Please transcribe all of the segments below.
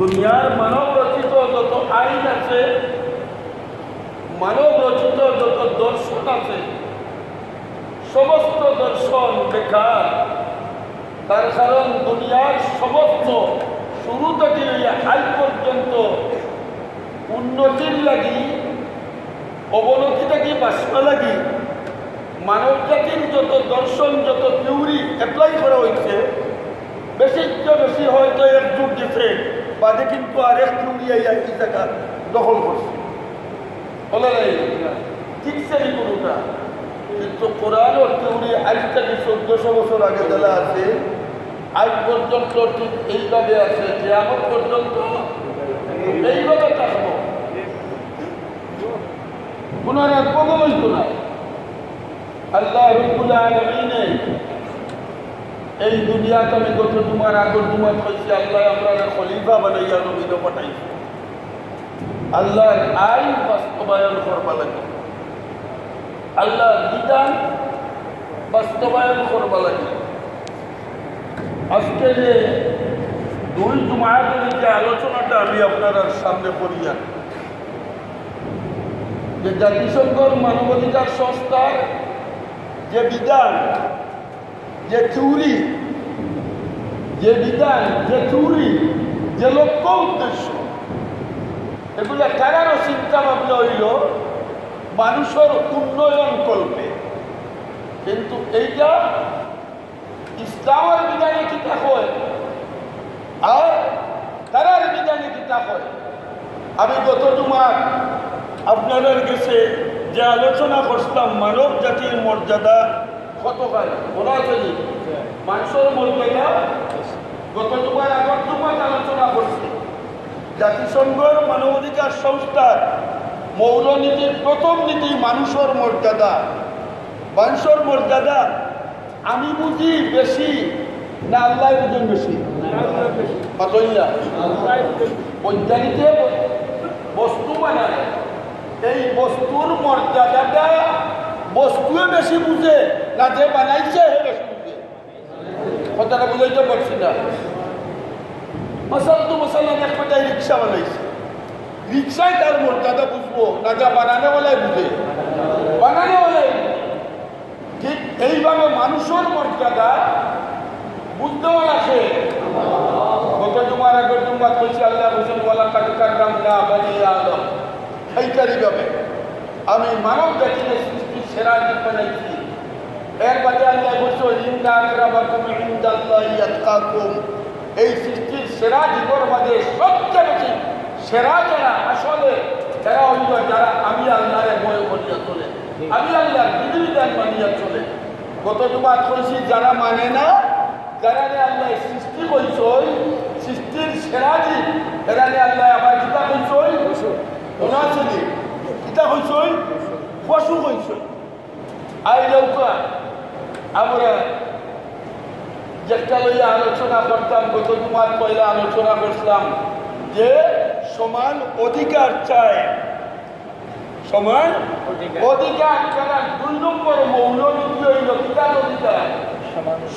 দুনিয়ার মানব রচিত যত আইন আছে, মানব রচিত যত দর্শন আছে, সমস্ত দর্শন বেকার। তার কারণ দুনিয়ার সমস্ত শুরু থেকে আজ পর্যন্ত উন্নতির লাগি অবনতি থেকে বাঁচবা লাগি মানব জাতির যত দর্শন যত থিওরি অ্যাপ্লাই করা হয়েছে, বেশি হয়তো এক যুগ গেছে বাদে কিন্তু আর এক থিওরি এই জায়গা দখল করছে, বলা নাই ঠিক সেই কোনোটা। কিন্তু কোরআন ও থিওরি আজ থেকে 1400 বছর আগে দেওয়া আছে, আজ পর্যন্ত ঠিক এইভাবে আছে, কিয়ামত পর্যন্ত এইভাবে থাকবো, কোনো বদল নাই। আল্লাহ রাব্বুল আলামিন এই দুনিয়াতে আমি গত জুমার আগর জুমাত হয়েছি, আল্লাহ আমরা খলিফা বানাইয়া নবীকে পাঠাইছি। আল্লাহর আইন বাস্তবায়ন করবা লাগে, আল্লাহর বিধান বাস্তবায়ন করবা লাগে। আজকে যে 2 জুমাতের যে আলোচনাটা আমি আপনার সামনে করিয়া, যে জাতিসংঘর মানবাধিকার সংস্থার যে বিধান, যে থিওরি, যে লক্ষ্য উদ্দেশ্য, এগুলো কারো চিন্তা ভাবনা হইল মানুষের উন্নয়ন কল্পে। কিন্তু এইটা ইসলামের বিধানে কিতা হয় আর তারার বিধানে কিতা হয়। আমি গত জুমার আপনাদের কাছে যে আলোচনা করছিলাম মানব জাতির মর্যাদা কতখান বলা চলি, মানুষের মর্যাদা গত জুমার আগর জুমার আলোচনা করছি। জাতিসংঘের মানবাধিকার সংস্থার মৌলনীতির প্রথম নীতি মানুষের মর্যাদা। মানুষের মর্যাদা আমি বুঝি বেশি না আল্লাহ বুঝেন বেশি? বৈজ্ঞানিকে বস্তু বানায়, এই বস্তুর মর্যাদাটা বস্তুয়ে বেশি বুঝে না যে বানাইছে হে বেশি বুঝে? কথাটা বুঝাইতে পারছি না। মশাল্লা একটা রিক্সা বানাইছে, রিক্সায় তার মর্যাদা বুঝবো না যা বানানোওয়ালাই বুঝে? বানানোওয়ালাই। ঠিক এইভাবে মানুষের মর্যাদা বুঝতেও আছে। গত জুমার আগের জুমা বলছি আল্লাহ হোসেন ওয়ালা কাটকার নাম না বানিয়ে আদম, এইটারিভাবে আমি মানব জাতিকে সৃষ্টির সেরা দিক বানাইছি। এর বাদে আল্লাহ বলছো ইন্না আকরামাকুম ইনদাল্লাহি আতকাকুম, এই সৃষ্টির সেরা দিকর মাঝে সবচেয়ে বেশি সেরা যারা আসলে যারা অন্য যারা আমি আল্লাহরে ভয় করিয়া চলে, আমি আল্লাহর বিধিবিধান মানিয়া চলে। গত জুমাত কইছি যারা মানে না, যারা আল্লাহ সৃষ্টি কইছই সৃষ্টির সেরা দিক, এরা আল্লাহ আমার কিতা কইছই মনে আছে নি? কিতা কইছই? পশু কইছই। আই লৌকা আমরা যেটা লইয়া আলোচনা করতাম, গত জুমার পয়লা আলোচনা করছিলাম যে সমান অধিকার চায়, সমান অধিকার ছাড়া 2 নম্বর মৌলনীতি হইল কিতার অধিকার,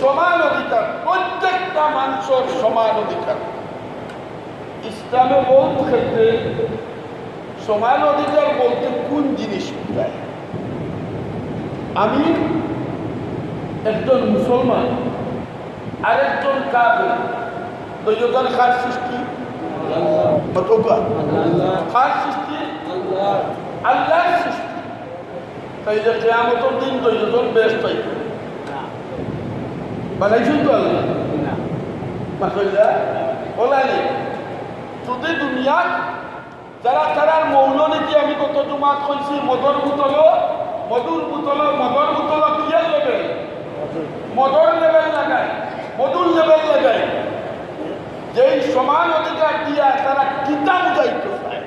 সমান অধিকার। প্রত্যেকটা মানুষের সমান অধিকার। ইসলামে বহু ক্ষেত্রে সমান অধিকার বলতে কোন জিনিস বোঝায়? আমি একজন মুসলমান আরেকজন কাফের, দুইজন কার সৃষ্টি? কার সৃষ্টি? আল্লাহর সৃষ্টি। তাইলে কিয়ামতের দিন দুইজন বেহেশত হইবে, বানাইছেন তো আল্লাহ? মাশাআল্লাহ বলানি। যদি দুনিয়া যারা তারার মৌলনীতি আমি কত জুমাত কইছি, মদর বোতল কিয়ার লেভেল, মদর লেভেল লাগায়, মধুর লেভেল লাগায়, যেই সমান অধিকার দিয়া তারা কিতা বুঝাইতে চায়,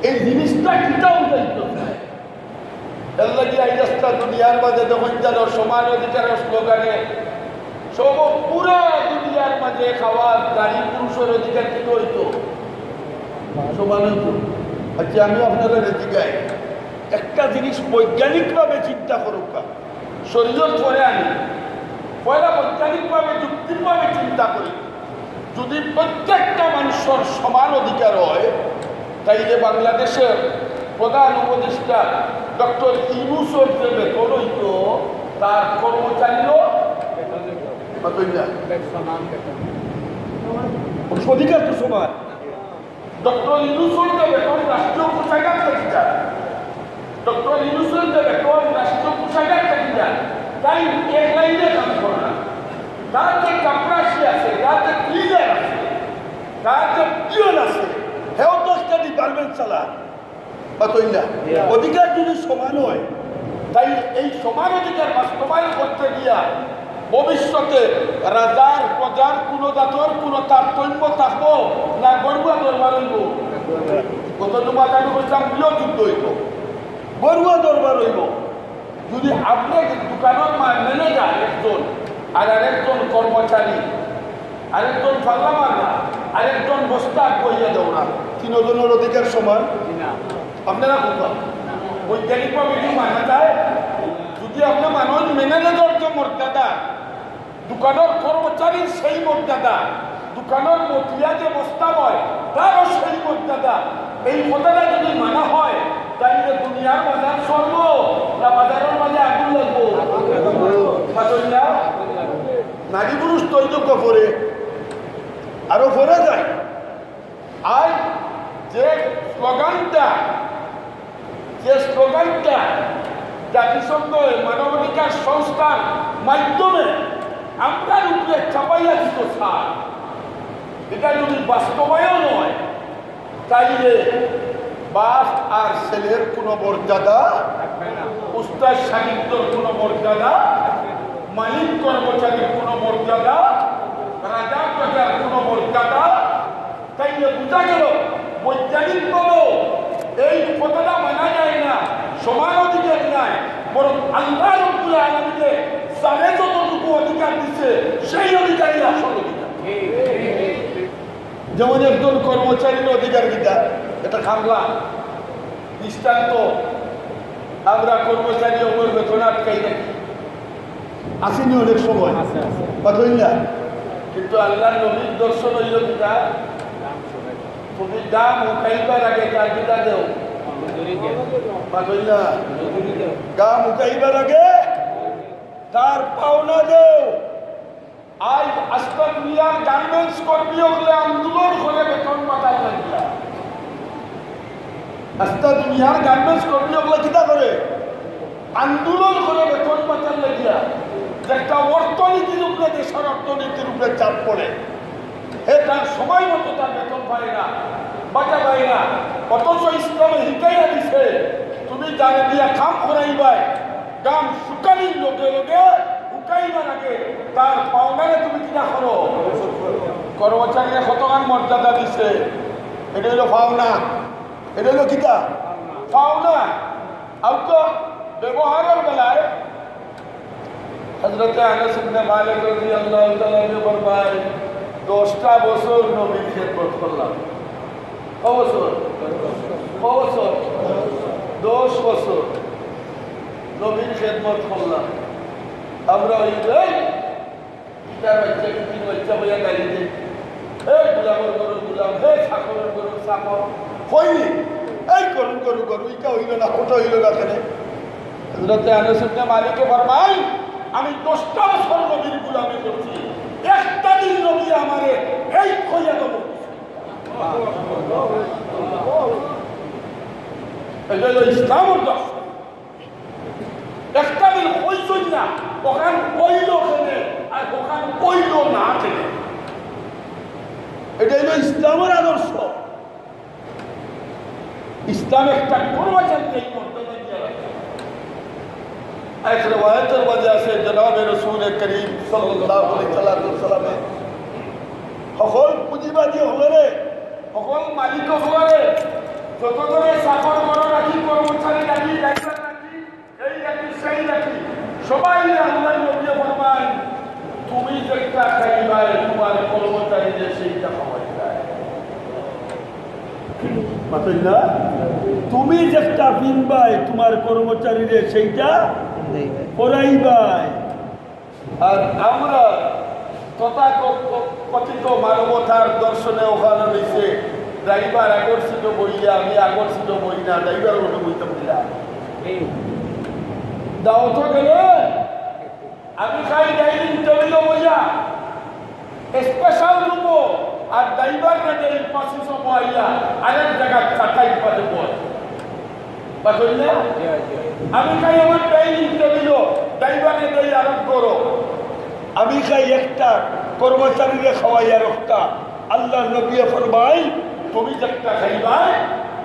এই জিনিসটা কিতা বুঝাইতে চায়। এর লাগি এই রাস্তা দুনিয়ার মাঝে যখন যেন সমান অধিকারের স্লোগানে সব পুরা দুনিয়ার মাঝে খাওয়ার গাড়ি পুরুষের অধিকার কি হইতো? সমান হইতো। আচ্ছা আমি আপনাদের জিজ্ঞাই একটা জিনিস বৈজ্ঞানিকভাবে চিন্তা করুক, শরীর পরে আনি পয়লা বৈজ্ঞানিকভাবে যুক্তিভাবে চিন্তা করি, যদি প্রত্যেকটা মানুষের সমান অধিকার হয়, তাইলে বাংলাদেশের প্রধান উপদেষ্টা ডক্টর ইউনূসের যে বেতন হইত তার কর্মচারীরও অধিকার তো সমান। ডক্টর ইউনূসের যে বেতন রাষ্ট্রীয় পোশাকার থেকে যায়, ডক্টর ইউনূসের যে বেতন রাষ্ট্রীয় পোশাকার থেকে যায়, তাই এক লাইনে কাজ করে না। তার যে কাপড়াশি আছে, তার যে ক্লিনার আছে, তার যে পিয়ন আছে, হেও তো একটা ডিপার্টমেন্ট চালা অধিকার যদি সমান হয়, তাই এই সমান অধিকার বাস্তবায়ন করতে গিয়া ভবিষ্যতে রাজার প্রজার কোন জাতর কোন তারতম্য থাকবো না গরুয়া দরবার হইব। গত দুমাতানি বলছিলাম প্রিয় যুদ্ধ হইব, গরুয়া দরবার হইব। যদি আপনি দোকানের ম্যানেজার একজন আর আরেকজন কর্মচারী, আরেকজন ফাল্লা মারনা, আরেকজন বস্তা বইয়া দৌড়া, তিনজনের অধিকার সমান আপনারা কোথাও বৈজ্ঞানিকভাবে কি মানা যায়? যদি আপনার মানুষ ম্যানেজার যে মর্যাদা, দোকানের কর্মচারীর সেই মর্যাদা, দোকানের মতিয়া যে বস্তা হয় তারও সেই মর্যাদা, এই কথাটা যদি মানা হয় তাইলে দুনিয়ার বাজার সর্ব না বাজারের মাঝে আগুন লাগবো? নারী পুরুষ তৈর্য করে আরো ভরে যায়। আর যে স্লোগানটা জাতিসংঘ মানবাধিকার সংস্থার মাধ্যমে আমরা রূপে চাপাইয়া দিত স্যার, এটা যদি বাস্তবায়ন হয় তাইলে বাপ আর ছেলের কোনো মর্যাদা, উস্তাদ সাহিত্যর কোনো মর্যাদা, মালিক কর্মচারীর কোনো মর্যাদা, রাজা প্রজার কোনো মর্যাদা। তাইলে বোঝা গেল বৈজ্ঞানিক বলো এই কথাটা মানা যায় না, সমান অধিকার নাই, বরং আল্লাহ রাব্বুল আলামিন যারে যতটুকু অধিকার দিচ্ছে সেই অধিকারই আসল অধিকার। যেমন একজন কর্মচারীর অধিকার কিটা, এটা খামলা দৃষ্টান্ত। আমরা কর্মচারী ওপর বেতন আটকাই রাখি, আসেনি অনেক সময় পাঠই না, কিন্তু আল্লাহ নবীর দর্শন হইল কিটা, তুমি দাম উঠাইবার আগে তার কিটা দেও, পাঠই না, দাম উঠাইবার আগে তার পাওনা দেও। আজ আজকে দুনিয়ার গার্মেন্টস কর্মী হলে আন্দোলন করে বেতন পাঠাই লাগিয়া, আজকে দুনিয়ার গার্মেন্টস কর্মী হলে কিটা করে আন্দোলন করে বেতন পাঠার লাগিয়া, যে একটা অর্থনীতির উপরে, দেশের অর্থনীতির উপরে চাপ পড়ে, হে তার সময় মতো তার বেতন পায় না, বাঁচা পায় না। অথচ ইসলামে শিখাইয়া দিছে তুমি যারে দিয়া কাম করাইবাই, কাম শুকানির লগে লগে উকাইবার আগে তার পাওনারে তুমি কিনা করো। কর্মচারীরা কতখান মর্যাদা দিছে, এটা হইল পাওনা, এটা হইল কিতা পাওনা। আর তো ব্যবহারের বেলায় হযরত আনাস ইবনে মালিক রাদিয়াল্লাহু তাআলা ফরমায় 10টা বছর নবীর খেদমত করলাম। কত বছর? 10 বছর নবীর খেদমত করলাম। আমরা ওই ইটার বাচ্চা কি বাচ্চা বইয়া গালি দিই, হে গুলামের গরু গুলাম, হে চাকরের গরু চাকর হইনি, এই গরু গরু গরু ইটা হইল না, ওটা হইল না। কেন হযরত আনাস ইবনে মালিক ফরমায় আমি 10টা বছর নবীর গুলামি করছি, একটা দিন নবী আমারে এই কইয়া দেব। এটা হলো ইসলামের দর্শন। একটা দিন কইছই না, ওখান কইল কেনে আর ওখান কইল না কেনে, এটা হলো ইসলামের আদর্শ। ইসলাম একটা কর্মচারী মর্যাদা দিয়ে রাখে। এক রিওয়ায়াতের মধ্যে আছে জনাবে রাসূল করিম সাল্লাল্লাহু আলাইহি ওয়াসাল্লাম সকল পুঁজিবাদী হলে, সকল মালিক হলে, যত ধরে চাকর বড় রাখি, কর্মচারী রাখি, ড্রাইভার রাখি, এই রাখি সেই রাখি, সবাই আল্লাহ নবী ফরমান তুমি যেটা খাইবাই তোমার কর্মচারীদের সেইটা খাওয়াইবা। মাতাইলা তুমি যেটা পিনবাই তোমার কর্মচারীদের সেইটা পরাইবাই। আর আমরা তথাকথিত কথিত মানবতার দর্শনে ওখানে রয়েছে ড্রাইভার আকর্ষিত বইয়া আমি আকর্ষিত বই না ড্রাইভার ওটা বইতাম দিলাম দাও তো গেলে আমি খাই ডাইনিং টেবিলও বইয়া স্পেশাল রুমও আর ড্রাইভার না দেই পাশে সব আইয়া আরেক জায়গা চাটাই পাতে বল বুঝলে আমি খাই আমার ডাইনিং টেবিলও ড্রাইভারে দেই আরোপ করো আমি খাই একটা কর্মচারীকে খাওয়াইয়া রক্তা আল্লাহ নবী ফরমাই তুমি যেটা খাইবাই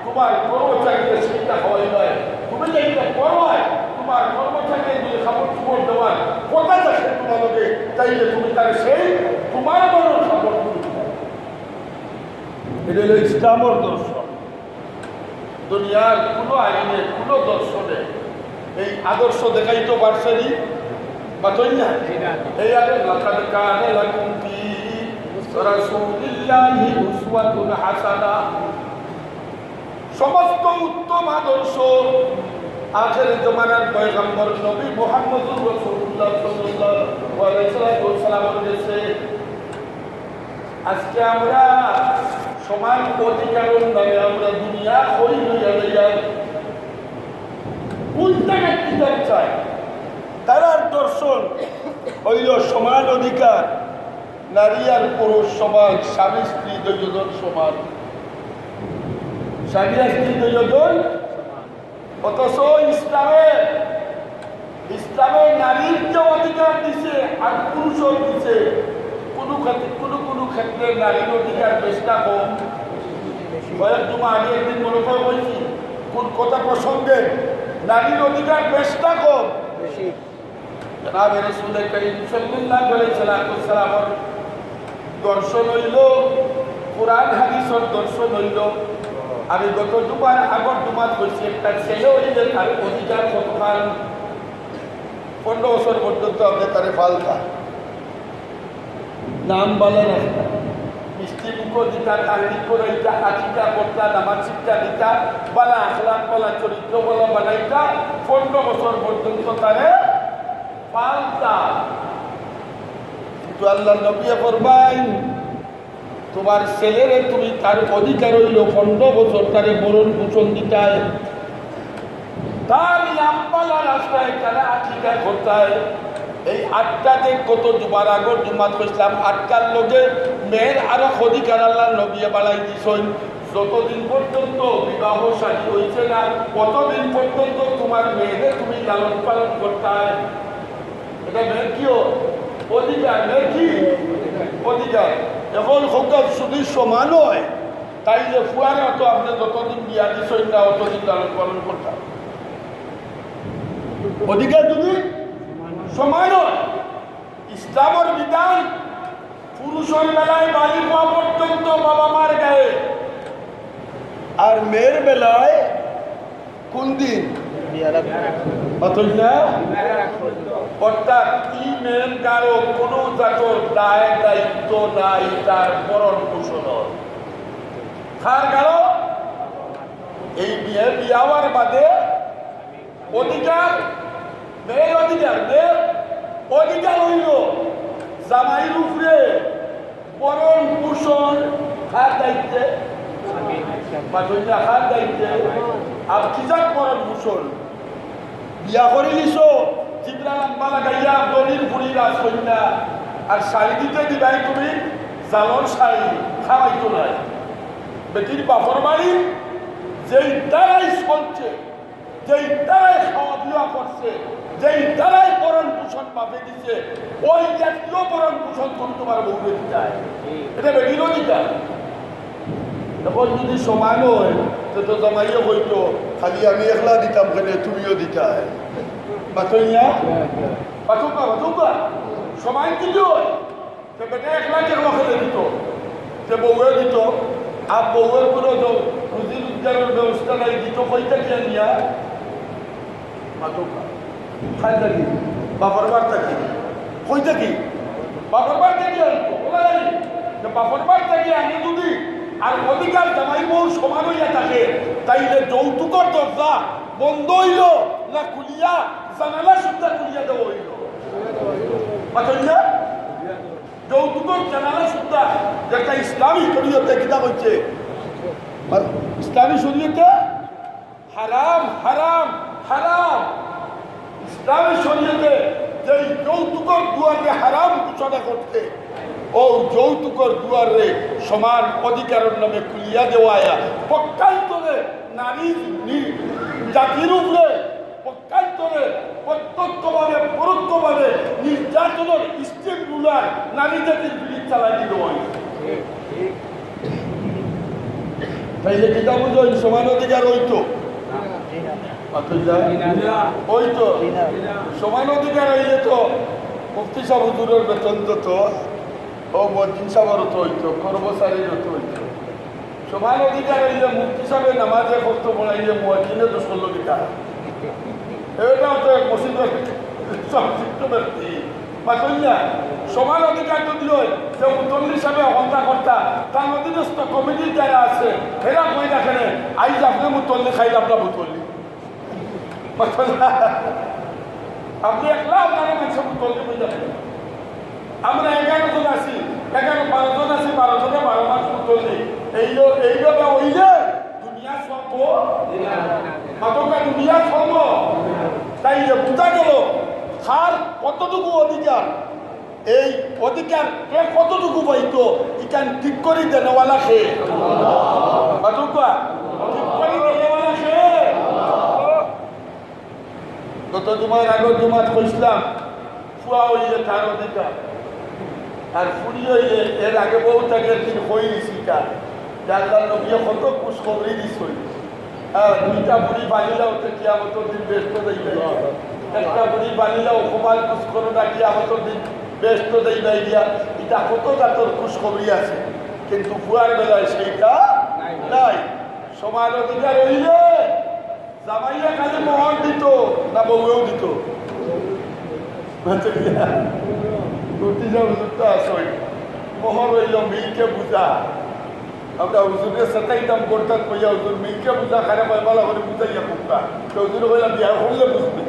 তোমার কর্মচারীকে সেটা খাওয়াইবাই তুমি যেটা করবাই তোমার কর্মচারীকে যদি খাবার খবর দেওয়ার কথা যাচ্ছে তোমাকে তাইলে তুমি তার সেই তোমার বড় খবর এটা হলো ইসলামের দর্শন দুনিয়ার কোনো আইনে কোনো দর্শনে এই আদর্শ দেখাইতে পারছেনি বাতইনা এই আগে লাকাদ কানা লাকুম ফি রাসূলিল্লাহি উসওয়াতুন হাসানা সমস্ত উত্তম আদর্শ আখের জমানার পয়গম্বর নবী মুহাম্মদুর রাসূলুল্লাহ সাল্লাল্লাহু আলাইহি ওয়াসাল্লাম কাছে আজকে আমরা সমান অধিকারের নামে আমরা দুনিয়া হই হইয়া যাই উল্টা কিতাব চাই তারার দর্শন হইল সমান অধিকার নারী আর পুরুষ সমান স্বামী স্ত্রী দুজন সমান স্বামী আর স্ত্রী দুজন অথচ ইসলামে নারীর যে অধিকার দিছে আর পুরুষও দিছে কোনো ক্ষেত্রে নারীর অধিকার বেশটা কম কয়েক জমা আগে একদিন মনে করে বলছি কোন কথা প্রসঙ্গে নারীর অধিকার বেশটা কম বেশি জনাব রাসূল করিম সাল্লাল্লাহু আলাইহি ওয়াসাল্লামের দর্শন হইল কোরআন হাদিসের দর্শন হইল আমি গত জুমার আগর জুমাত কইছি একটা ছেলে হইলে তার অধিকার কতখান 15 বছর পর্যন্ত আপনি তারে ফালতা নাম বলেন একটা মিষ্টি মুখ দিতা তাহরিক করাইতা আকিকা করতা নামাজ শিক্ষা দিতা বলা আখলাক বলা চরিত্র বলা বানাইতা 15 বছর পর্যন্ত তারে ফালতা কিন্তু আল্লাহ নবী ফরমায় তোমার ছেলেরে তুমি তার অধিকার হইল 15 বছর তারে বরণ পোষণ দিতায় তার লাম্বালা রাস্তায় তারা আকিকা করতায় এই আটটাতে কত জুমার আগর জুমাত ইসলাম আটটার লোকে মেয়ের আরো অধিকার আল্লাহ নবী বাড়াই দিছেন যতদিন পর্যন্ত বিবাহ শাদী হয়েছে না কতদিন পর্যন্ত তোমার মেয়েদের তুমি লালন পালন করতায় এটা মেয়ের কি অধিকার মেয়ের কি অধিকার এখন হোক শুধু সমান হয় তাইলে ফুয়ারা তো আপনি যতদিন বিয়া দিছেন না অতদিন লালন পালন করতাম অধিকার যদি সমান হয় ইসলামের বিধান পুরুষের বেলায় বাড়ি হওয়া পর্যন্ত বাবা মার গায়ে আর মেয়ের বেলায় কোন দিন অর্থাৎ কি মেয়ের কারো কোনো জাতর দায় দায়িত্ব নাই তার বরণ পোষণ তার কারো এই বিয়ে হওয়ার বাদে অধিকার মেয়ের অধিকার হইল জামাইয়ের উপরে বরণ পোষণ খার দায়িত্বে খার দায়িত্বে আর কিজাক বরণ পোষণ বিয়া করে নিছ চিবরা লম্বা লাগাইয়া দলির ফুড়ি রাজকন্যা আর শাড়ি দিতে দিবাই তুমি জালর শাড়ি খাওয়াইতো নাই বেটির বাপর বাড়ি যেই দ্বারাই চলছে যেই দ্বারাই খাওয়া বিয়া করছে যেই দ্বারাই বরণ পোষণ পাবে দিচ্ছে ওই জাতীয় বরণ পোষণ তুমি তোমার বউরে দিতে এটা বেটির অধিকার এখন যদি সমান হয় তো জামাইও হইতো খালি আমি একলা দিতাম কেন তুমিও দিতা বাতইয়া বাতুকা সমান যদি হয় তো বেটা একলা কেন খেলে দিত সে বউয়ে দিত আর বউয়ের কোনো রুজি রোজগারের ব্যবস্থা নাই দিত কইটা কে নিয়া বাতুকা খাই থাকি বাপর বার থাকি কই থাকি বাপর বার থাকি বাপর বার থাকি আমি যদি আর অধিকার জামাই বউ সমান হইয়া থাকে তাইলে যৌতুকর দরজা বন্ধ হইল না খুলিয়া জানালা সুদ্ধা খুলিয়া দেওয়া হইল যৌতুকের জানালা সুদ্ধা যেটা ইসলামী শরীয়তে কিতাব হচ্ছে ইসলামী শরীয়তে হারাম হারাম হারাম। ইসলামী শরীয়তে যে যৌতুকের দুয়ারে হারাম ঘোষণা করতে ও যৌতুকের দুয়ারে সমান অধিকারের নামে খুলিয়া দেওয়া পক্ষান্তরে নারী জাতির উপরে পক্ষান্তরে প্রত্যক্ষভাবে পরোক্ষভাবে নির্যাতনের স্টেপগুলার নারী জাতির বিরুদ্ধে চালাই দিতে হয়। তাইলে কিতাব বুঝুন সমান অধিকার হইতো হইতো সমান অধিকার হইলে তো মুফতি সাহেব হুজুরের বেতন তো ও মসজিদ সাহেবেরও তো হইতো কর্মচারীরও তো হইতো। সমান অধিকার হইলে মুফতি সাহেবের নামাজে কষ্ট পড়াইলে মসজিদে তো 16 টাকা এটাও তো মসজিদের সংক্ষিপ্ত ব্যক্তি বা কন্যা সমান অধিকার যদি হয় যে মুতল্লি হিসাবে হত্যা কর্তা তার অধীনস্থ কমিটির যারা আছে এরা কই দেখেন আইজ আপনি মুতল্লি খাইলে আপনার মুতল্লি আপনি একলা আপনারা মানুষের মুতল্লি বই দেখেন। আমরা 11 জন আছি 12 জন আছি 12 জনে 12 মাস মুতল্লি এইভাবে হইলে দুনিয়া সর্ব মাদকা দুনিয়া সর্ব। তাই বুঝা গেল তার কতটুকু অধিকার এই অধিকার কে কতটুকু পাইতো ইখান ঠিক করে দেনেওয়ালা সে মাদকা ঠিক করে দেনেওয়ালা সে। গত জুমার আগের জুমাত কইছিলাম ফুয়া হইলে তার অধিকার আর ফুড়ি হইলে এর আগে বহু টাকার দিন হই শিকা জানলার নবিয়ে কত কুশ খবরই দিস দুইটা বুড়ি বালিলাও তো কিয়ামতের দিন ব্যস্ত দেইবা একটা বুড়ি বালিলাও কপাল কুশ করো না কিয়ামতের দিন ব্যস্ত দেইবা দিয়া এটা কত জাতর কুশ খবরই আছে কিন্তু ফুয়ার বেলায় সেইটা নাই। সমান অধিকার হইলে জামাইয়া কাজে মোহর দিত না বউয়েও দিত মোহর হইল মিলকে বুঝা আমরা হুজুরের সাথেইতাম করতাম কইয়া হুজুর মিলকে বুঝা খারাপ হয় ভালো করে বুঝাইয়া বুঝবা তো হুজুর কইলা বিয়া করলে বুঝবে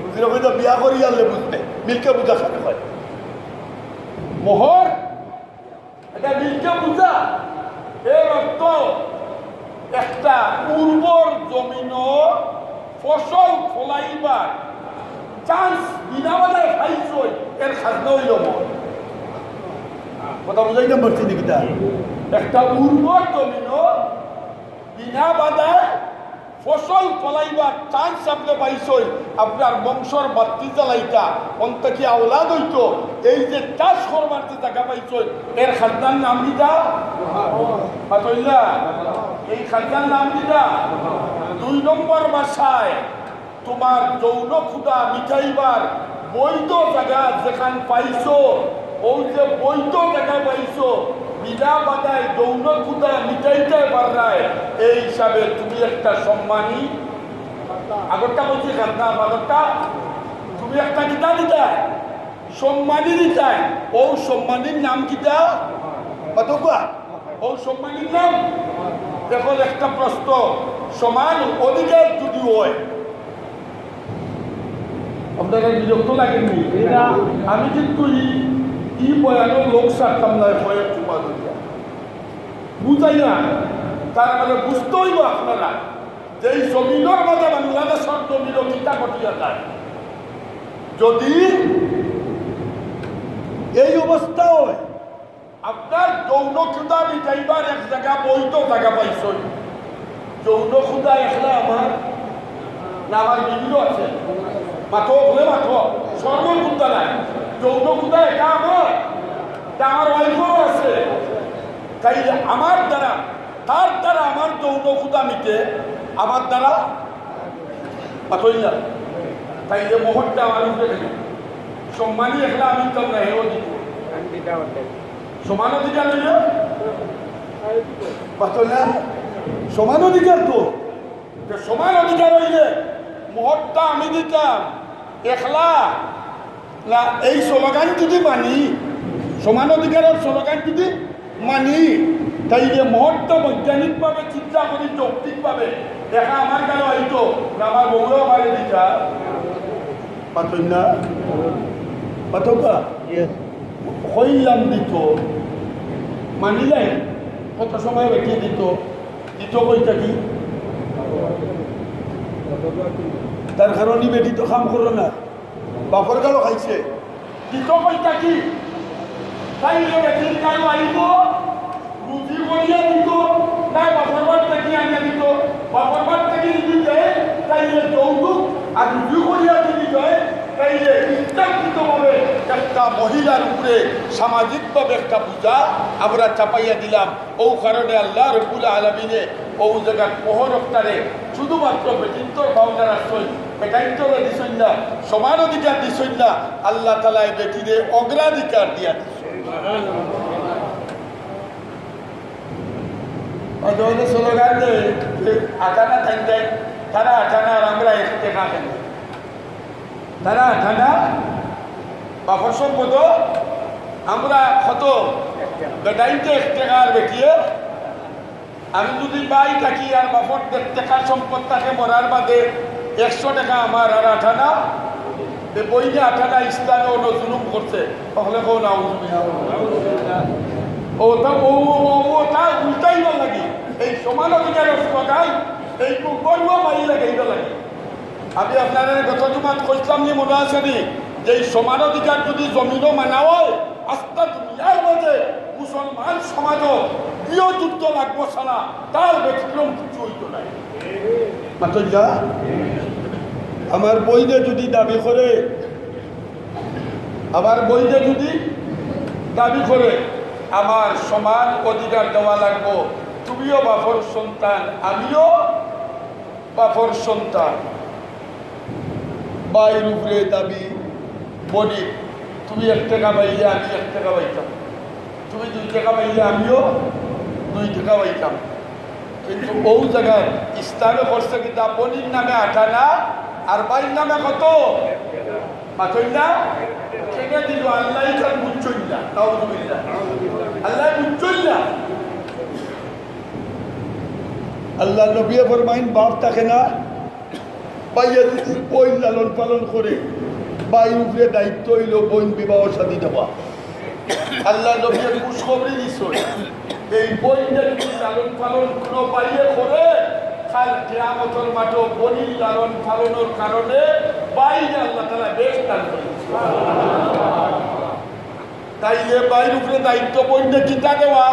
হুজুর কইলা বিয়া করি আনলে বুঝবে মিলকে বুঝা খারাপ হয় মোহর এটা মিলকে বুঝা এর অর্থ একটা উর্বর জমিন ফসল ফলাইবার চান্স বিনা বাজায় পাইছ এর খাজনা হইল মোহর। কথা বুঝাইতে পারছি দিকটা একটা উর্বর জমিন বিনা বাধায় ফসল ফলাইবার চান্স আপনি পাইছই আপনার বংশর বাতি জ্বালাইতা অন্ত কি আওলাদ হইতো এই যে চাষ করবার যে জায়গা পাইছই এর খাজনার নাম দিতা পাতইলা এই খাজনার নাম দিতা। 2 নম্বর বাসায় তোমার যৌন ক্ষুধা মিটাইবার বৈধ জায়গা যেখান পাইছো ওই যে বৈধ জায়গা পাইছো বিনা বাধায় যৌন ক্ষুধা মিটাইতে পারায় এই হিসাবে তুমি একটা সম্মানী আগরটা বলছি খাজনা আগরটা তুমি একটা কিতা দিতা সম্মানী দিতাই ও সম্মানীর নাম কিতা বাতকুয়া ও সম্মানীর নাম দেখো একটা প্রশ্ন সমান অধিকার যদি হয় আপনারা বিরক্ত লাগেননি আমি কিন্তু ই বয়ানোর লোক সারতাম না বয়ের চুমা দিয়া বুঝাই না তার মানে বুঝতে হইব আপনারা যে এই জমিনের মাঝে বাংলাদেশের জমিন কিতা ঘটিয়া যায় যদি এই অবস্থা হয় আপনার যৌন ক্ষুধা মিটাইবার এক জায়গা বৈধ জায়গা পাইছ যৌন ক্ষুধা একলা আমার না আমার বিভিন্ন আছে মাথো বলে মাথো সর্বর ক্ষুধা নাই যৌন ক্ষুধা এটা আমার ওয়াইফও আছে তাই আমার দ্বারা তার দ্বারা আমার যৌন ক্ষুধা মিটে আমার দ্বারা পাথই না তাই যে মোহরটা আমার উঠে থাকে সম্মানী একলা আমি তো না হেও দিব সমান অধিকার হইল পাথই না সমান অধিকার তো সমান অধিকার হইলে মোহরটা আমি দিতাম একলা না এই স্লোগান যদি মানি সমান অধিকারের স্লোগান যদি মানি তাই যে মোহরটা বৈজ্ঞানিকভাবে চিন্তা করি যৌক্তিকভাবে দেখা আমার কেন আইতো না আমার বউও আমারে দিতা পাতই না পাতকা হইলাম দিত মানিলাই কত সময় বেটিয়ে দিত দিত কইটা কি তার কারণে বেটি তো কাম করো না বাপর গালো খাইছে দিত কইটা কি তাই বেটির গালো আইব রুজি করিয়া দিত তাই বাপর বাদ থেকে আনিয়া দিত বাপর বাদ থেকে যদি দেয় তাইলে যৌতুক আর রুজি করিয়া যদি দেয় তাইলে ইচ্ছাকৃতভাবে একটা মহিলার উপরে সামাজিকভাবে একটা পূজা আমরা চাপাইয়া দিলাম ও কারণে আল্লাহ রব্বুল আলামিনে ও জায়গার মোহরফটারে শুধুমাত্র বেটিন্তর ভাবনার আশ্রয় বেটাইন্তরে দিছেন না সমান অধিকার দিছেন না আল্লাহ তাআলা বেটিরে অগ্রাধিকার দিয়া দিছেন অজয় স্লোগান যে আটানা থাকতে তারা আটানা আর আমরা একটে না থাকতে তারা আটানা বাপর সম্পদ আমরা কত বেটাইতে এক টাকার বেটিয়ে আমি যদি বাই থাকি আর বাপর টাকার সম্পদ থাকে মরার বাদে 100 টাকা আমার আর আটানা বই যে আটানা ইসলামে অন্য জুলুম করছে তাহলে কেউ না ওটা উল্টাই না লাগে এই সমান অধিকারের স্লোগান এই গর্ব মাইলে গাইব লাগে আমি আপনার গত জুমাত কইলাম নি মনে আছে নি যে এই সমান অধিকার যদি জমিনও মানা হয় আস্থা দুনিয়ার মাঝে মুসলমান সমাজও গৃহ যুদ্ধ লাগবো ছাড়া তার ব্যতিক্রম কিছু হইত নাই মাতইয়া আমার বইতে যদি দাবি করে আমার বইতে যদি দাবি করে আমার সমান অধিকার দেওয়া লাগবো তুমিও বাপর সন্তান আমিও বাপর সন্তান বাইর উপরে দাবি বলি তুমি 1 টাকা পাইলে আমি 1 টাকা পাইতাম তুমি 2 টাকা পাইলে আমিও 2 টাকা পাইতাম কিন্তু বহু জায়গায় ইসলামে করছে কিনা বনির নামে আটানা আর বাইর নামে কত পাথর না সেটা দিল আল্লাহ তার বুঝছই না নাউযুবিল্লাহ আল্লাহ বুঝছই না আল্লাহ নবী ফরমাইন বাপ থাকে না বাইরে যদি বই লালন পালন করে বাইর উপরে দায়িত্ব হইল বইন বিবাহ শাদী দেওয়া আল্লাহ নবীর খুশখবরি দিছে এই বইনের লালন পালন কোনো বাইরে করে কাল কিয়ামতের মাঠে বনির লালন পালনের কারণে বাইরে আল্লাহ তাআলা বেশ দান করেন তাইলে বাইর উপরে দায়িত্ব বইনে কিতা দেওয়া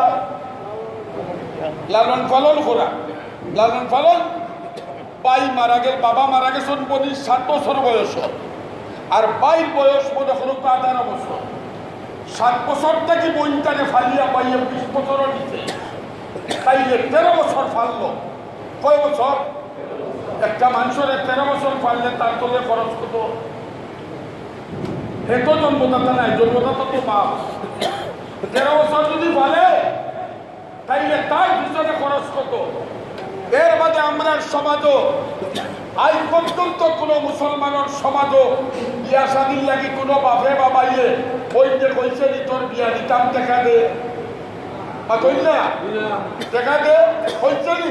লালন পালন করা লালন পালন বাই মারা গেল বাবা মারা গেছেন বনির 7 বছর বয়স আর বাইর বয়স মনে হলো 18 বছর 7 বছর থেকে বইনটাকে ফালিয়া পাইয়ে 20 বছরও দিতে তাইলে 13 বছর ফাললো কয় বছর একটা মানুষের 13 বছর ফাললে তার তোলে খরচ কত এত জন্মদাতা নাই জন্মদাতা তো মা 13 বছর যদি ফালে তাইলে তার পিছনে খরচ কত এর মাঝে আমরা সমাজও আজ পর্যন্ত কোনো মুসলমানের সমাজও বিয়া শাদির লাগি কোনো বাপে বাবাইয়ে বইতে কইছে নি তোর বিয়া দিতাম টাকা দে বা কই না টাকা দে কইছে নি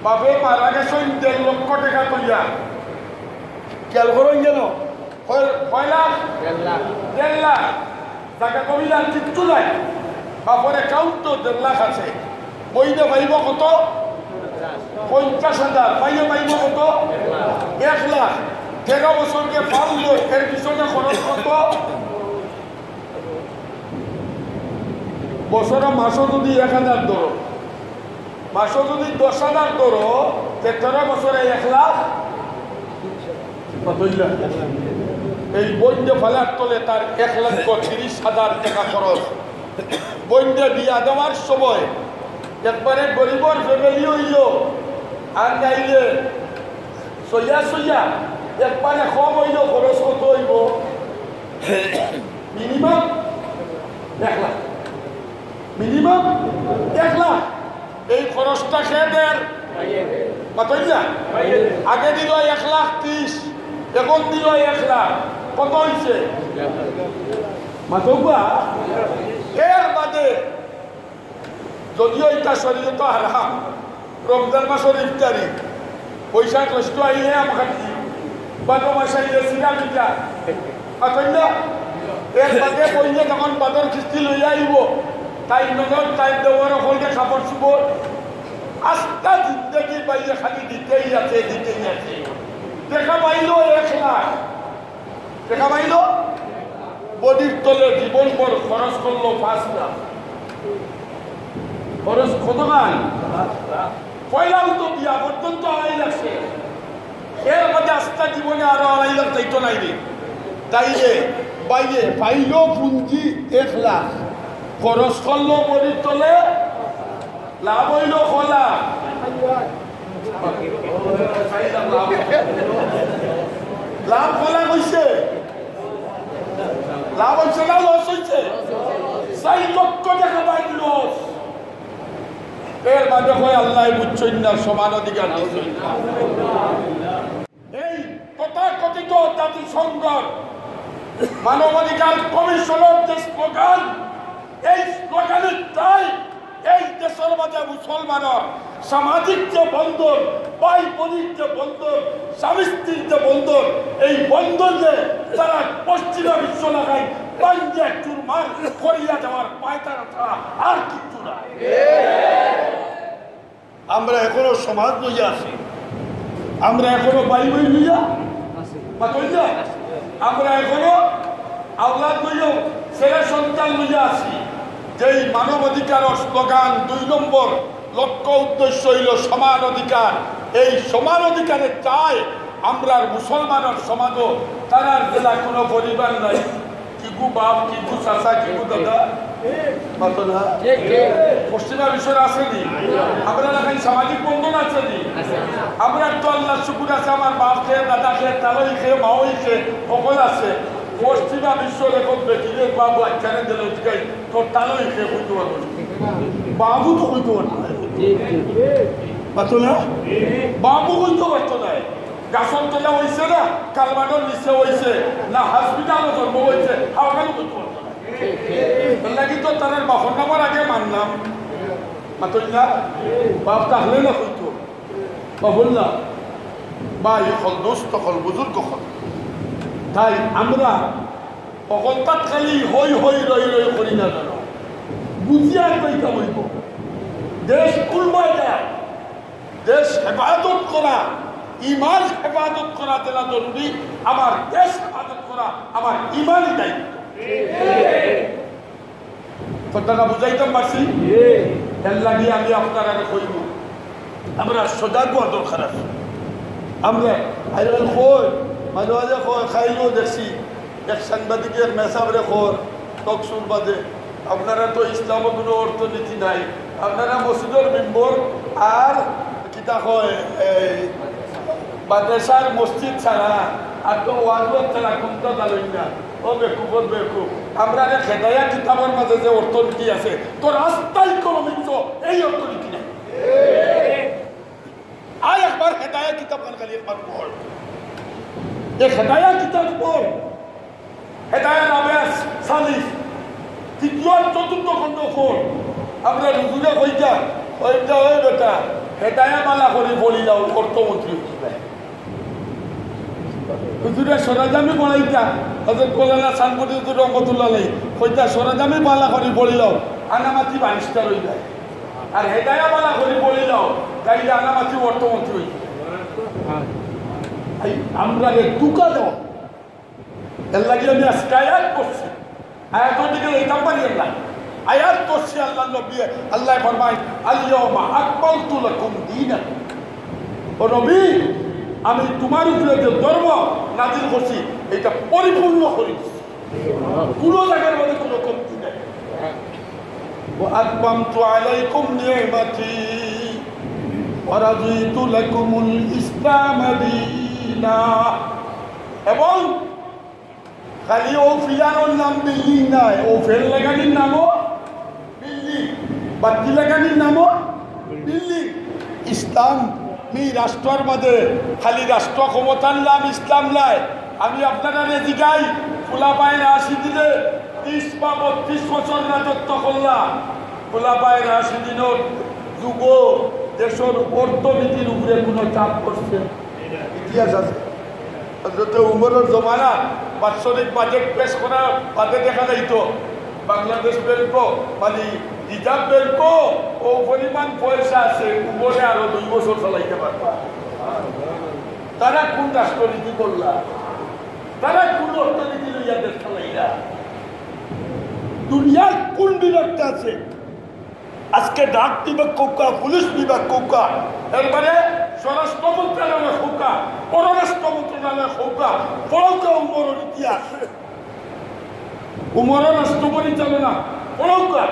বাপে মারা গেছে 1.5 লক্ষ টাকা কইয়া খেয়াল করেন যেন 1 লাখ 1.5 লাখ টাকা কমিলার কিচ্ছু নাই বাপর অ্যাকাউন্ট তো 1.5 লাখ আছে বইতে পাইব কত 50,000 পাইয়ে পাইব কত 1 লাখ 13 বছরকে পাললো এর পিছনে খরচ কত বছরে মাসও যদি 1,000 ধরো মাসও যদি 10,000 ধরো 13 বছরে 1 লাখ এই বইন্ডে ফেলার তোলে তার 1,30,000 টাকা খরচ বইন্ডে বিয়া দেওয়ার সময় একবারে গরিবর ফ্যামিলি হইল আর গাইলে সইয়া একবারে কম হইল খরচ কত হইব মিনিমাম 1 লাখ মিনিমাম 1 লাখ এই খরচটা খেয়ে দেন মাতইয়া আগে দিল 1,30,000 এখন দিল 1 লাখ কত হয়েছে মাতবা এর বাদে যদিও এটা শরীয়ত হারাম রমজান মাসের ইফতারি পয়সা কষ্ট আইলে আমাকে বারো মাস আইলে সিগা মিটা মাতইয়া এর বাদে বইলে তখন বাদর খিস্তি লইয়া আইব তাই নজর তাই দেওয়ার হলকে কাপড় চুব আস্তা জিন্দগি বাইরে খালি দিতেই আছে দেখা পাইলো 1 লাখ দেখা পাইলো বডির তলে জীবন ভর খরচ করলো 5 লাখ খরচ কত গান পয়লাও তো বিয়া পর্যন্ত 2.5 লাখ এর মধ্যে আস্তা জীবনে আরো 2.5 লাখ চাইতো নাই রে তাইলে বাইরে পাইলো পুঁজি 1 লাখ খরচ করলো বডির তলে লাভ হইল খোলা লাভ খোলা হয়েছে লাভ হয়েছে না লস হয়েছে 4 লক্ষ টাকা বাইর লস এর মাঝে হয় আল্লাহ বুঝছেন না সমান অধিকার এই তথাকথিত জাতিসংঘর মানবাধিকার কমিশনের যে স্লোগান এই স্লোগানের তাই এই দেশের মাঝে মুসলমানের সামাজিক যে বন্ধন ভাই বোনের যে বন্ধন স্বামী স্ত্রীর যে বন্ধন এই বন্ধনে তারা পশ্চিমা বিশ্ব লাগায় পাঞ্জা চুরমার করিয়া যাওয়ার পায়তারা ছাড়া আর কিছু না আমরা এখনো সমাজ লইয়া আছি আমরা এখনো ভাই বই লইয়া আমরা এখনো আওলাদ লইয়া ছেলে সন্তান লইয়া আছি যেই মানবাধিকার স্লোগান 2 নম্বর লক্ষ্য উদ্দেশ্য হইল সমান অধিকার এই সমান অধিকারে চাই আমরা মুসলমানের সমাজও তার জেলা কোনো পরিবার নাই কিগু বাপ কিগু চাচা কিগু দাদা পশ্চিমা বিষয় আসেনি আমরা এখানে সামাজিক বন্ধন আসেনি আমরা তো আল্লাহ শুকুর আছে আমার বাপ খেয়ে দাদা খেয়ে তালই খেয়ে মাওই খেয়ে সকল আছে পশ্চিমা বিশ্ব রেকর্ড বেটিদের বাবু আখ্যানে দিলে তোর তালই খেয়ে বুঝতে পারবো বাবু তো হইতে পারতো না বাবু হইতে পারতো না গাছন তোলা হয়েছে না কালমানোর নিচে হয়েছে না হসপিটালও জন্ম হয়েছে হাওয়ানো হইতে পারতো না লাগি তো তার বাপর নামার আগে মানলাম মাতই না বাপ তাহলে না হইতো বা বললাম বা ইহল দোস্ত হল বুজুর্গ হল তাই আমরা অকলতাত খালি হই হই রই রই করি না জানো বুঝিয়া কইতা বলব দেশ কুলবায় যায় দেশ হেফাজত করা ইমান হেফাজত করা তেলা জরুরি আমার দেশ হেফাজত করা আমার ইমানই দায়িত্ব কথাটা বুঝাইতাম পারছি এর লাগিয়ে আমি আপনার আগে কইব আমরা সজাগ হওয়া দরকার আছে আমরা আইরন কই মাঝে মাঝে খাইলেও দেখছি এক সাংবাদিকের মেসাবরে খোর টকসুর বাদে আপনারা তো ইসলাম কোনো অর্থনীতি নাই আপনারা মসজিদের মেম্বর আর কিতা হয় মাদ্রাসার মসজিদ ছাড়া আর তো ওয়াজত ছাড়া কোনটা জানেন না ও বেকুফত বেকুফ আমরা খেদায়া কিতাবের মাঝে যে অর্থনীতি আছে তো রাস্তায় ইকোনমিক এই অর্থনীতি নাই আর একবার হেদায়া কিতাব খালি একবার পড় এই হেদায়া কিতাব পড় হেদায়া নামে সালিস 3য় আর 4র্থ খণ্ড পড় আমরা রুজুরে কইতা ওইটা ওই বেটা হেদায়া মালা করে বলি যাও অর্থমন্ত্রী হুজুরে সরাজামি বলাইতা হজরত কোলানা সানপতি হুজুর রহমতুল্লাহ আলাইহি কইতা সরাজামি মালা করে বলি যাও আনামাতি বারিস্টার হই যায় আর হেদায়া মালা করে বলি যাও তাইলে আনামাতি অর্থমন্ত্রী হই আমরা দুকা দাও এর লাগে আমি আজকে আয়াত করছি আয়াতের দিকে এইটা পারি না আয়াত করছি আল্লাহ নবী আল্লাহ ফরমায় আল-ইয়াওমা আকমালতু লাকুম দীনাকুম ও নবী আমি তোমার উপরে যে ধর্ম নাজিল করছি এটা পরিপূর্ণ করে দিচ্ছি কোনো জায়গার মধ্যে কোনো কমতি নেই ওয়া আতমামতু আলাইকুম নি'মাতি ওয়া রাদিতু লাকুমুল ইসলাম দীনা এবং খালি ও ফিলানোর নাম বিল্ডিং নাই ও ফেল লাগানির নামও বিল্ডিং বাতি লাগানির নামও বিল্ডিং ইসলাম রাষ্ট্রের মধ্যে খালি রাষ্ট্র ক্ষমতার নাম ইসলাম নাই আমি আপনারা জিগাই খোলা পায়ের আসি দিলে 30 বা 32 বছর রাজত্ব করলাম খোলা পায়ের আসি দিনের যুগ দেশের অর্থনীতির উপরে কোনো চাপ করছে ইতিহাস আছে হযরত উমরের জমানা বাৎসরিক বাজেট পেশ করা বাদে দেখা যাইতো বাংলাদেশ ব্যাংকও মানে রিজার্ভ ব্যাংকও ও পরিমাণ পয়সা আছে উমরে আরো 2 বছর চালাইতে পারবে। তারা কোন রাষ্ট্রনীতি করলা, তারা কোন অর্থনীতি লইয়া দেশ চালাইলা, দুনিয়ার কোন বিভাগটা আছে আজকে ডাক বিভাগ কৌকা, পুলিশ বিভাগ কৌকা, এরপরে স্বরাষ্ট্র মন্ত্রণালয় কৌকা, পররাষ্ট্র মন্ত্রণালয় কৌকা, পড়ৌকা উমরের ইতিহাস, উমরের রাষ্ট্র পরিচালনা পড়ৌকা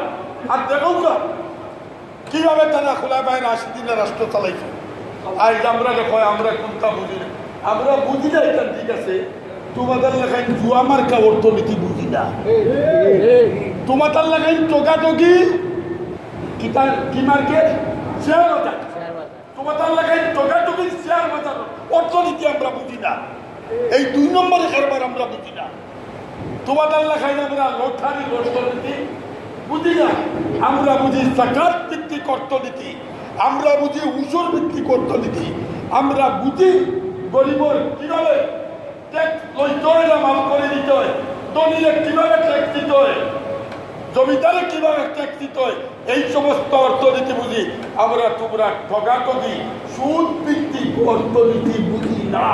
আর দেখৌকা কিভাবে তারা খোলাফায়ে রাশিদিনের রাষ্ট্র চালাইছে। আজ আমরা দেখো আমরা কোনটা বুঝি না, আমরা বুঝি না এটা ঠিক আছে, তোমাদের লেখায় জুয়া মার্কা অর্থনীতি বুঝি না, তোমাদের লেখায় টোকাটকি কি মার্কেট শেয়ার বাজার, তোমাদের লেখায় টোকাটকি শেয়ার বাজার অর্থনীতি আমরা বুঝি না, এই 2 নম্বরে কারবার আমরা বুঝি না। তোমাদের লেখায় আমরা লটারি অর্থনীতি বুঝি না, আমরা বুঝি জাকাত ভিত্তিক অর্থনীতি, আমরা বুঝি উসুর ভিত্তিক অর্থনীতি, আমরা বুঝি গরিবর কিভাবে ট্যাক্স লইতে হয় না মাফ করে দিতে হয়, ধনীরে কিভাবে ট্যাক্স দিতে হয়, জমিদারে কিভাবে ট্যাক্স দিতে হয়, এই সমস্ত অর্থনীতি বুঝি আমরা। তোমরা ঠগাঠগি সুদ ভিত্তিক অর্থনীতি বুঝি না,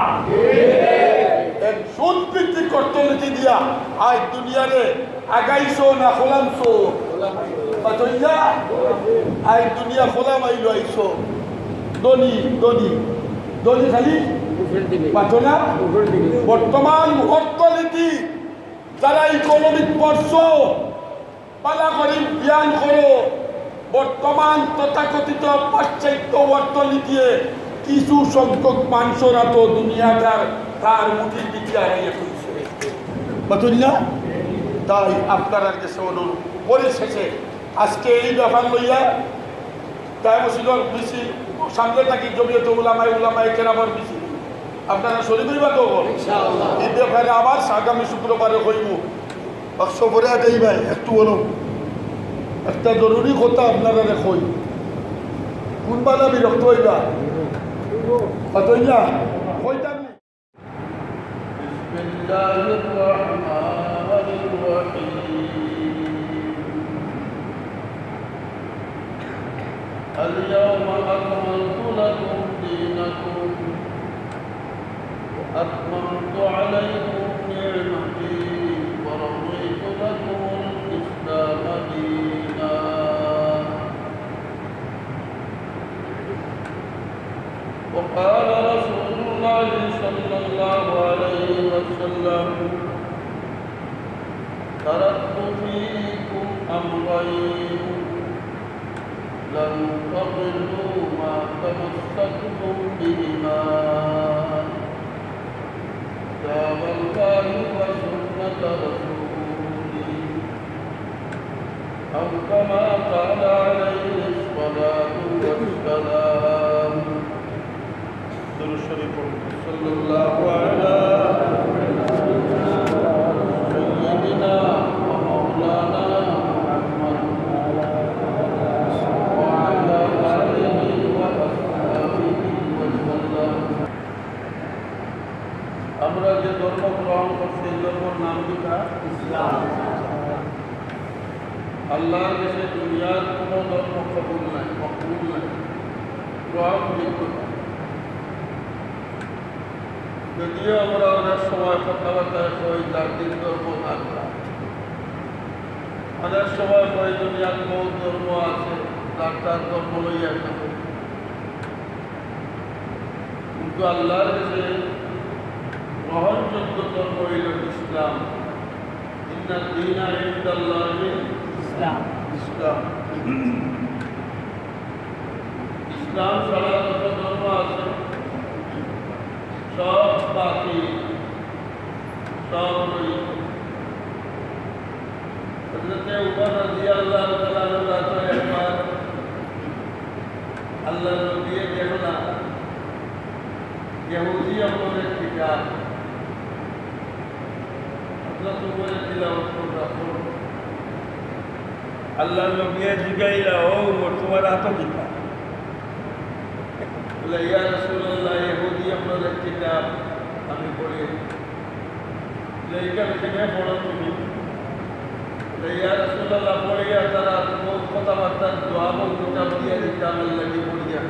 সুদ ভিত্তিক অর্থনীতি দিয়া আজ দুনিয়ারে আগাইছো না খোলামছো, আজ দুনিয়া খোলাম আইলো আইছো ধনী ধনী ধনী খালি পাঠো না। বর্তমান অর্থনীতি যারা ইকোনমিক পড়ছো পালা করি জ্ঞান করো, বর্তমান তথাকথিত পাশ্চাত্য অর্থনীতি কিছু সংখ্যক মানুষরা তো দুনিয়াটার তার মুঠির দিকে হারাইয়া ফেলছে, বুঝুন না? তাই আপনারা কাছে অনুরোধ পরিশেষে আজকে এই ব্যাপার লইয়া তাই মসজিদর বেশি সামনে থাকি জমিয়ত উলামায়ে কেরামের বেশি আপনারা শরীর করিবা তো এই ব্যাপারে আবার আগামী শুক্রবারে হইব। সফরে আটাই ভাই একটু বলো একটা জরুরি কথা আপনারা দেখই কোনবালা বিরক্ত হইবা হইতা হইতাম। বিসমিল্লাহির রহমানির রহিম। اليوم أكملت لكم دينكم وأتممت عليكم نعمتي ورضيت لكم الإسلام دينا. وقال رسول الله صلى الله عليه وسلم تركت فيكم أمرين لن تضلوا ما تمسكتم بهما كتاب الله وسنة رسوله أو كما قال عليه الصلاة والسلام. صلى الله على سيدنا ومولانا محمد وعلى آله وأصحابه وسلم. আমরা যে ধর্ম গ্রহণ করছি এই ধর্মের নাম কিটা ইসলাম। আল্লাহর কাছে দুনিয়ার কোনো ধর্ম কবুল নাই, মকবুল নাই, গ্রহণযোগ্য নাই। যদিও আমরা অনেক সময় কথাবার্তায় কই জাতির ধর্ম থাকবে, অনেক সময় কই দুনিয়ার বহু ধর্ম আছে তার ধর্ম লইয়া থাকে, কিন্তু আল্লাহর কাছে গ্রহণযোগ্য ধর্ম হইল ইসলাম। ইন্না দীনা ইনদাল্লাহি ইসলাম। ইসলাম ইসলাম ছাড়া যত ধর্ম আছে সব বাকি, সব রই। হযরত উমর রাদিয়াল্লাহু তাআলা একবার আল্লাহর নবী দেখলা ইহুদি আমলের কিতাব হযরত উমরের তিলাওয়াত করতেন। আল্লাহর নবী জিজ্ঞাসা ও উমর তোমার হাতে কিতাব? বলে ইয়া রাসূলুল্লাহ ইহুদি আমলের কিতাব আমি বলি এইখানে থেকে বড় তুমি ইয়া রাসূলুল্লাহ বলিয়া তারা বহুত কথাবার্তার দোয়া বন্ধুটা দিয়ে দিতে আমার লাগি বলিয়া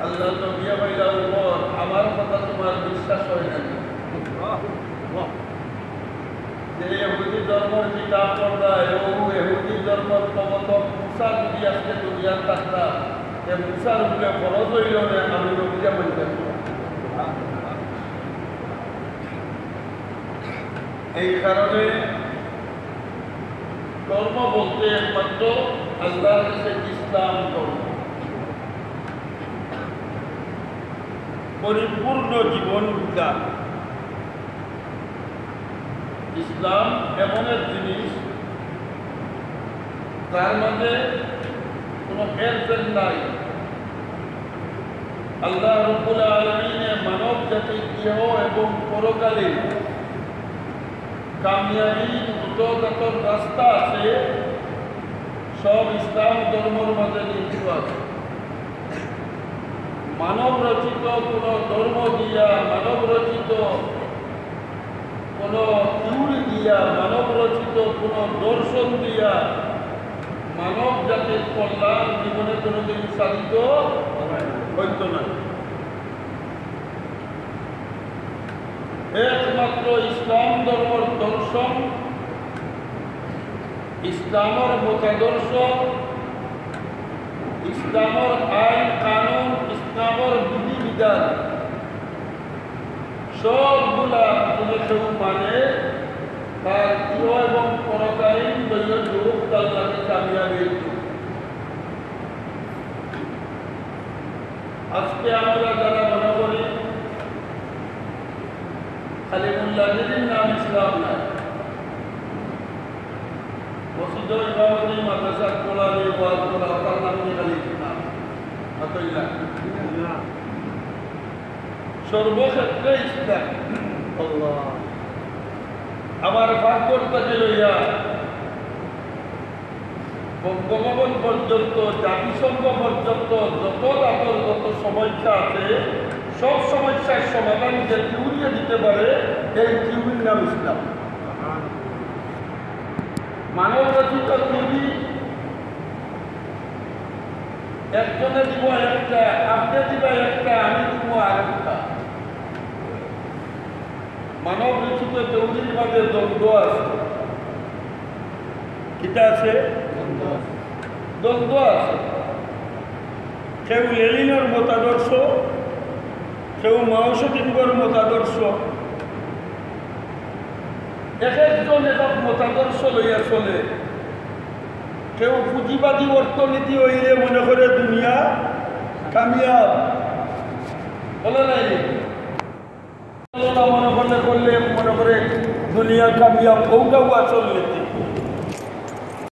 আল্লাহ নবিয়া ভাইলা উপর আমার কথা তোমার বিশ্বাস হয় না যে ইহুদি ধর্মের কিতাব পড়া এবং ইহুদি ধর্মের প্রবর্তক মুসা যদি আজকে দুনিয়ার থাকতা যে মুসার উপরে ফরজ হইল না আমি নবিয়া মানতে এই কারণে ধর্ম বলতে একমাত্র আল্লাহর কাছে ইসলাম ধর্ম পরিপূর্ণ জীবন বিধান ইসলাম এমন এক জিনিস তার মধ্যে কোনো হেরফের নাই আল্লাহ রাব্বুল আলামিন মানব জাতির ইহ এবং পরকালে কামিয়াবির যত রাস্তা আছে সব ইসলাম ধর্মের মধ্যে নিহিত আছে মানব রচিত কোনো ধর্ম দিয়া মানব রচিত কোনো থিওরি দিয়া মানব রচিত কোনো দর্শন দিয়া মানব জাতির কল্যাণ জীবনে কোনোদিন সাধিত হইত না একমাত্র ইসলাম ধর্মের দর্শন ইসলামের মতাদর্শ ইসলামের আইন কানুন ইসলামের বিধিবিধান সবগুলা যদি কেউ মানে তার ইহ এবং পরকালীন দৈন্য যুগ তার লাগে কামিয়াবি আজকে আমরা যারা মনে করি খালি মুল্লাদের নাম ইসলাম না মসজিদ ইমামতি মাদ্রাসা কোলারে ওয়াজ করা তার নাম নিয়ে খালি ইসলাম মাতাইল্লাহ সর্বক্ষেত্রে ইসলাম আল্লাহ আমার ভাগ্যটাকে লইয়া বঙ্গভবন পর্যন্ত জাতিসংঘ পর্যন্ত যত রাতর যত সমস্যা আছে সব সমস্যার সমাধান যে থিওরি দিতে পারে এই থিওরির নাম ইসলাম মানব রচিত থিওরি একজনে দিব একটা আপনি দিবা একটা আমি দিব আরেকটা মানব রচিত থিওরির মাঝে দ্বন্দ্ব আছে কিটা আছে দ্বন্দ্ব আছে কেউ লেনিনের মতাদর্শ কেউ মাও সেতুংয়ের মতাদর্শ এক একজন এক মতাদর্শ লইয়া চলে কেউ পুঁজিবাদী অর্থনীতি হইলে মনে করে দুনিয়া কামিয়াব বলে নাই মনে করলে মনে করে দুনিয়া কামিয়াব ওটাও চললে